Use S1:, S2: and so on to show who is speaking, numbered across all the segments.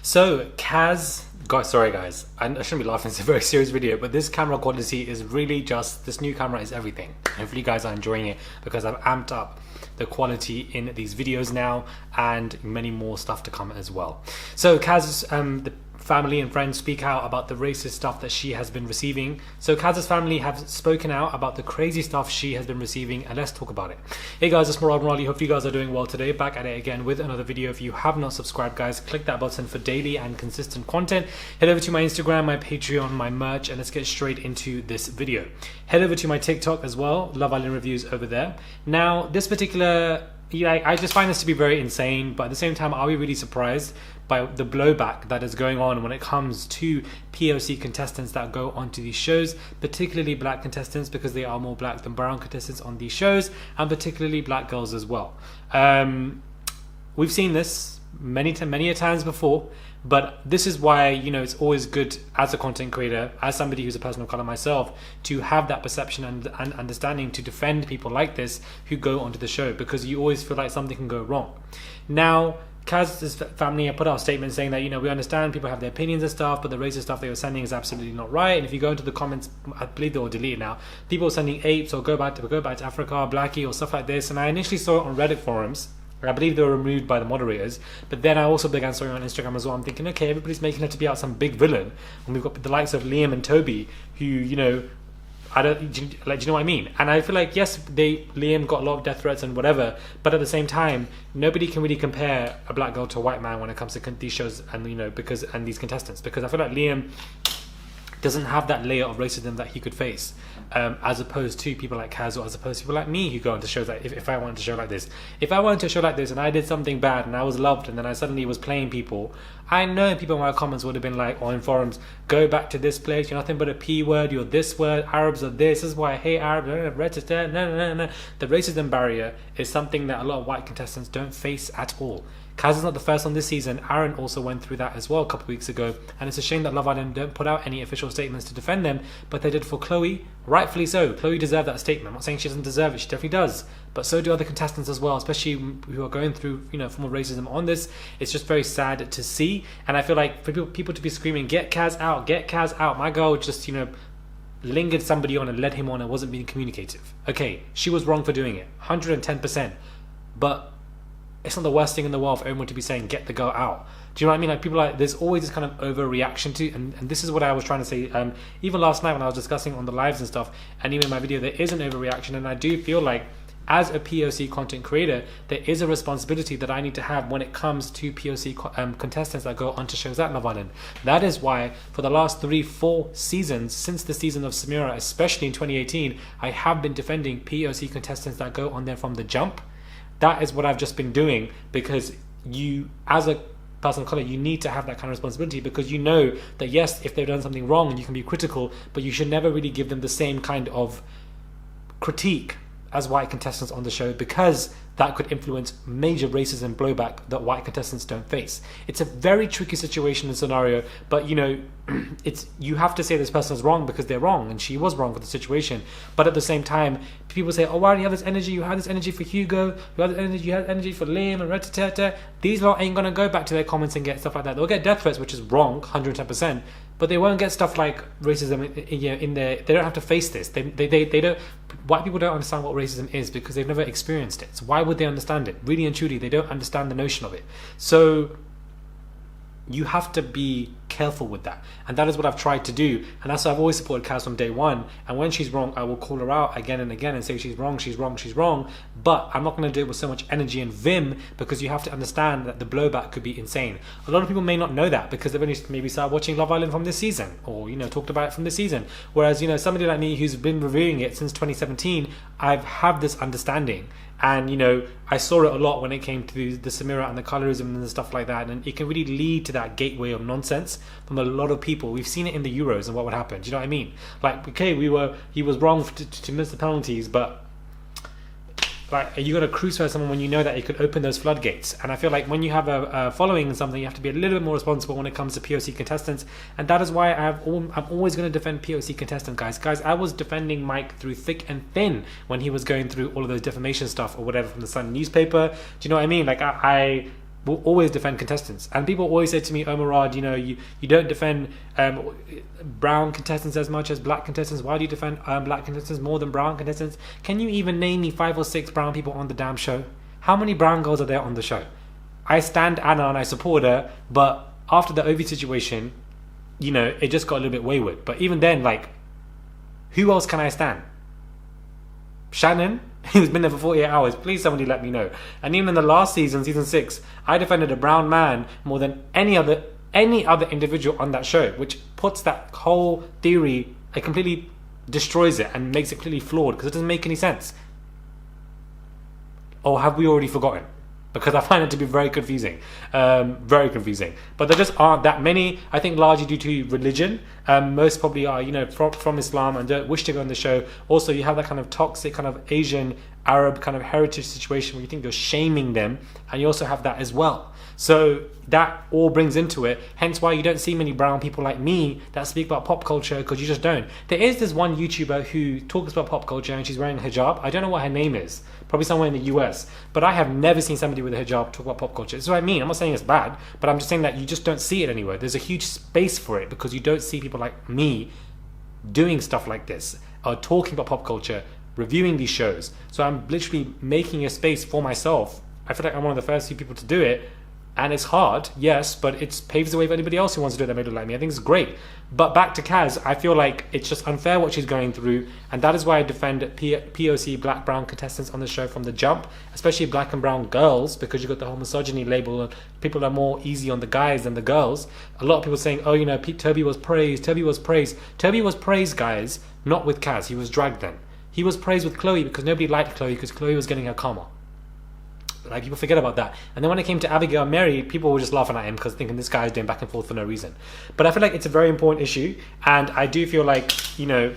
S1: So KAZ, guys, sorry guys, I shouldn't be laughing, it's a very serious video, but this camera quality is really just, this new camera is everything. Hopefully you guys are enjoying it because I've amped up the quality in these videos now and many more stuff to come as well. So KAZ's the family and friends speak out about the racist stuff that she has been receiving. So KAZ's family have spoken out about the crazy stuff she has been receiving, and let's talk about it. Hey guys, it's Murad Raleigh. Hope you guys are doing well today. Back at it again with another video. If you have not subscribed, guys, click that button for daily and consistent content. Head over to my Instagram, my Patreon, my merch, and let's get straight into this video. Head over to my TikTok as well, Love Island Reviews over there. Now, this particular, I just find this to be very insane, but at the same time, are we really surprised by the blowback that is going on when it comes to POC contestants that go onto these shows, particularly black contestants, because they are more black than brown contestants on these shows, and particularly black girls as well. We've seen this many a times before, but this is why, you know, it's always good as a content creator, as somebody who's a person of color myself, to have that perception and understanding to defend people like this who go onto the show, because you always feel like something can go wrong. Now, KAZ's family have put out a statement saying that, you know, we understand people have their opinions and stuff, but the racist stuff they were sending is absolutely not right. And if you go into the comments, I believe they will delete it now, people are sending apes or go back to Africa, blackie or stuff like this. And I initially saw it on Reddit forums. I believe they were removed by the moderators, but then I also began seeing on Instagram as well. I'm thinking, okay, everybody's making her to be out some big villain, and we've got the likes of Liam and Toby, who, you know, do you know what I mean? And I feel like, yes, Liam got a lot of death threats and whatever, but at the same time, nobody can really compare a black girl to a white man when it comes to these shows and, you know, and these contestants, because I feel like Liam doesn't have that layer of racism that he could face, as opposed to people like KAZ, or as opposed to people like me who go into shows like, if I wanted to show like this. If I wanted to show like this and I did something bad and I was loved and then I suddenly was playing people, I know people in my comments would have been like, or in forums, go back to this place, you're nothing but a P word, you're this word, Arabs are this is why I hate Arabs, no. The racism barrier is something that a lot of white contestants don't face at all. KAZ is not the first on this season. Aaron also went through that as well a couple of weeks ago, and it's a shame that Love Island don't put out any official statements to defend them, but they did for Chloe, rightfully so. Chloe deserved that statement. I'm not saying she doesn't deserve it, she definitely does, but so do other contestants as well, especially who are going through, you know, form of racism on this. It's just very sad to see, and I feel like for people to be screaming, get KAZ out, my girl just, you know, lingered somebody on and led him on and wasn't being communicative. Okay, she was wrong for doing it, 110%, but it's not the worst thing in the world for everyone to be saying, get the girl out. Do you know what I mean? Like, people like, there's always this kind of overreaction to, and this is what I was trying to say, even last night when I was discussing on the lives and stuff, and even in my video, there is an overreaction, and I do feel like, as a POC content creator, there is a responsibility that I need to have when it comes to POC contestants that go onto shows at Love Island. That is why, for the last 3-4 seasons, since the season of Samira, especially in 2018, I have been defending POC contestants that go on there from the jump. That is what I've just been doing, because you, as a person of color, you need to have that kind of responsibility, because you know that, yes, if they've done something wrong, you can be critical, but you should never really give them the same kind of critique as white contestants on the show, because that could influence major racism blowback that white contestants don't face. It's a very tricky situation and scenario, but, you know, you have to say this person is wrong because they're wrong, and she was wrong for the situation. But at the same time, people say, oh, why do you have this energy? You had this energy for Hugo, you had energy for Liam and Red. These lot ain't gonna go back to their comments and get stuff like that. They'll get death threats, which is wrong, 110%. But they won't get stuff like racism in there. They don't have to face this. They don't. White people don't understand what racism is because they've never experienced it. So why would they understand it? Really and truly, they don't understand the notion of it. So you have to be careful with that, and that is what I've tried to do, and that's why I've always supported KAZ from day one. And when she's wrong, I will call her out again and again and say she's wrong, but I'm not going to do it with so much energy and vim, because you have to understand that the blowback could be insane. A lot of people may not know that because they've only maybe started watching Love Island from this season, or, you know, talked about it from this season, whereas, you know, somebody like me who's been reviewing it since 2017, I've had this understanding. And, you know, I saw it a lot when it came to the Samira and the colorism and stuff like that, and it can really lead to that gateway of nonsense from a lot of people. We've seen it in the Euros and what would happen. Do you know what I mean? Like, okay, he was wrong to miss the penalties, but like, are you going to crucify someone when you know that it could open those floodgates? And I feel like when you have a following and something, you have to be a little bit more responsible when it comes to POC contestants. And that is why I'm always going to defend POC contestants, guys. Guys, I was defending Mike through thick and thin when he was going through all of those defamation stuff or whatever from the Sun newspaper. Do you know what I mean? Like, I will always defend contestants. And people always say to me, oh Murad, you know, you don't defend brown contestants as much as black contestants. Why do you defend black contestants more than brown contestants? Can you even name me 5 or 6 brown people on the damn show? How many brown girls are there on the show? I stand Anna and I support her, but after the Ovi situation, you know, it just got a little bit wayward. But even then, like, who else can I stand? Shannon, who's been there for 48 hours, please somebody let me know. And even in the last season, season 6, I defended a brown man more than any other individual on that show, which puts that whole theory, it completely destroys it and makes it completely flawed because it doesn't make any sense. Or have we already forgotten? Because I find it to be very confusing. Very confusing. But there just aren't that many, I think largely due to religion. Most probably are, you know, from Islam and don't wish to go on the show. Also, you have that kind of toxic kind of Asian, Arab kind of heritage situation where you think you're shaming them. And you also have that as well. So that all brings into it. Hence why you don't see many brown people like me that speak about pop culture, because you just don't. There is this one YouTuber who talks about pop culture and she's wearing a hijab. I don't know what her name is. Probably somewhere in the US. But I have never seen somebody with a hijab talk about pop culture. This is what I mean. I'm not saying it's bad, but I'm just saying that you just don't see it anywhere. There's a huge space for it because you don't see people like me doing stuff like this, or talking about pop culture, reviewing these shows. So I'm literally making a space for myself. I feel like I'm one of the first few people to do it. And it's hard, yes, but it paves the way for anybody else who wants to do it that may look like me. I think it's great. But back to KAZ, I feel like it's just unfair what she's going through. And that is why I defend POC, black, brown contestants on the show from the jump, especially black and brown girls, because you got the whole misogyny label and people are more easy on the guys than the girls. A lot of people saying, oh, you know, Toby was praised, Toby was praised. Toby was praised, guys, not with KAZ. He was dragged then. He was praised with Chloe because nobody liked Chloe because Chloe was getting her karma. Like, people forget about that. And then when it came to Abigail and Mary, people were just laughing at him because thinking this guy is doing back and forth for no reason. But I feel like it's a very important issue. And I do feel like, you know,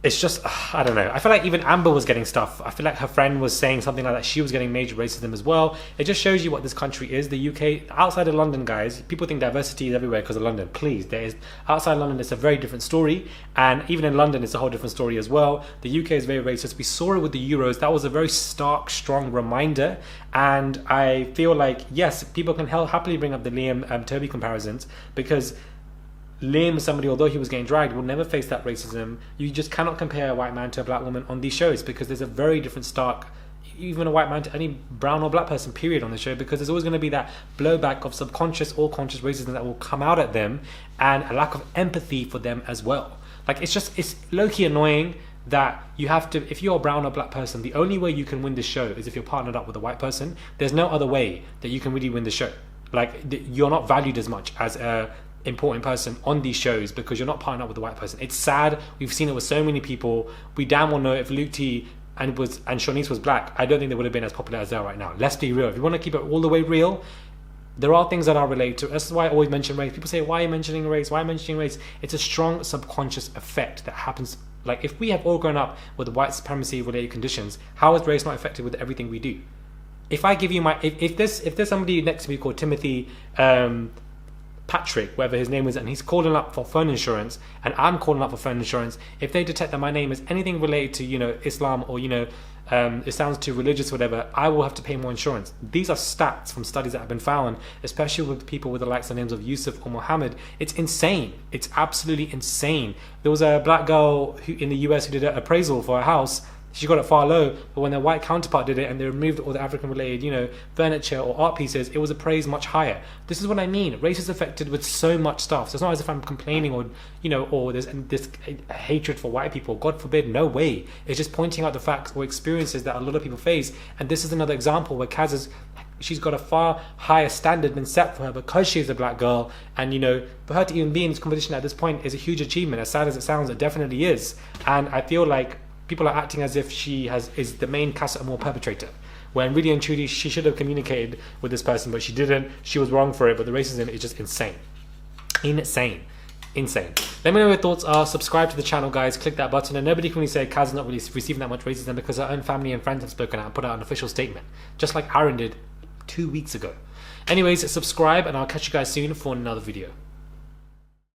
S1: it's just, I don't know. I feel like even Amber was getting stuff. I feel like her friend was saying something like that. She was getting major racism as well. It just shows you what this country is. The UK, outside of London, guys, people think diversity is everywhere because of London. Please, there is, outside London, it's a very different story. And even in London, it's a whole different story as well. The UK is very racist. We saw it with the Euros. That was a very stark, strong reminder. And I feel like, yes, people can happily bring up the Liam Toby comparisons because Liam, somebody, although he was getting dragged, will never face that racism. You just cannot compare a white man to a black woman on these shows because there's a very different stark, even a white man to any brown or black person, period, on the show, because there's always going to be that blowback of subconscious or conscious racism that will come out at them and a lack of empathy for them as well. Like, it's low-key annoying that you have to, if you're a brown or black person, the only way you can win this show is if you're partnered up with a white person. There's no other way that you can really win the show. Like, you're not valued as much as a important person on these shows because you're not partnered up with the white person. It's sad. We've seen it with so many people. We damn well know if Luke T and Shawnice was black, I don't think they would have been as popular as they are right now. Let's be real. If you want to keep it all the way real, there are things that are related to. That's why I always mention race. People say, why are you mentioning race? Why are you mentioning race? It's a strong subconscious effect that happens. Like, if we have all grown up with white supremacy related conditions, how is race not affected with everything we do? If I give you my, if there's somebody next to me called Timothy Patrick, whatever his name is, and he's calling up for phone insurance, and I'm calling up for phone insurance, if they detect that my name is anything related to, you know, Islam or, you know, it sounds too religious, whatever, I will have to pay more insurance. These are stats from studies that have been found, especially with people with the likes of names of Yusuf or Muhammad. It's insane. It's absolutely insane. There was a black girl who in the US who did an appraisal for a house. She got it far low, but when their white counterpart did it and they removed all the African-related, you know, furniture or art pieces, it was appraised much higher. This is what I mean. Race is affected with so much stuff. So it's not as if I'm complaining or, you know, or there's this hatred for white people. God forbid, no way. It's just pointing out the facts or experiences that a lot of people face. And this is another example where KAZ she's got a far higher standard been set for her because she's a black girl. And, you know, for her to even be in this competition at this point is a huge achievement. As sad as it sounds, it definitely is. And I feel like people are acting as if she is the main Casa Amor perpetrator, when really and truly she should have communicated with this person, but she didn't. She was wrong for it, but the racism is just insane. Insane. Let me know what your thoughts are. Subscribe to the channel, guys. Click that button. And nobody can really say KAZ is not really receiving that much racism because her own family and friends have spoken out and put out an official statement, just like Aaron did 2 weeks ago. Anyways, subscribe and I'll catch you guys soon for another video.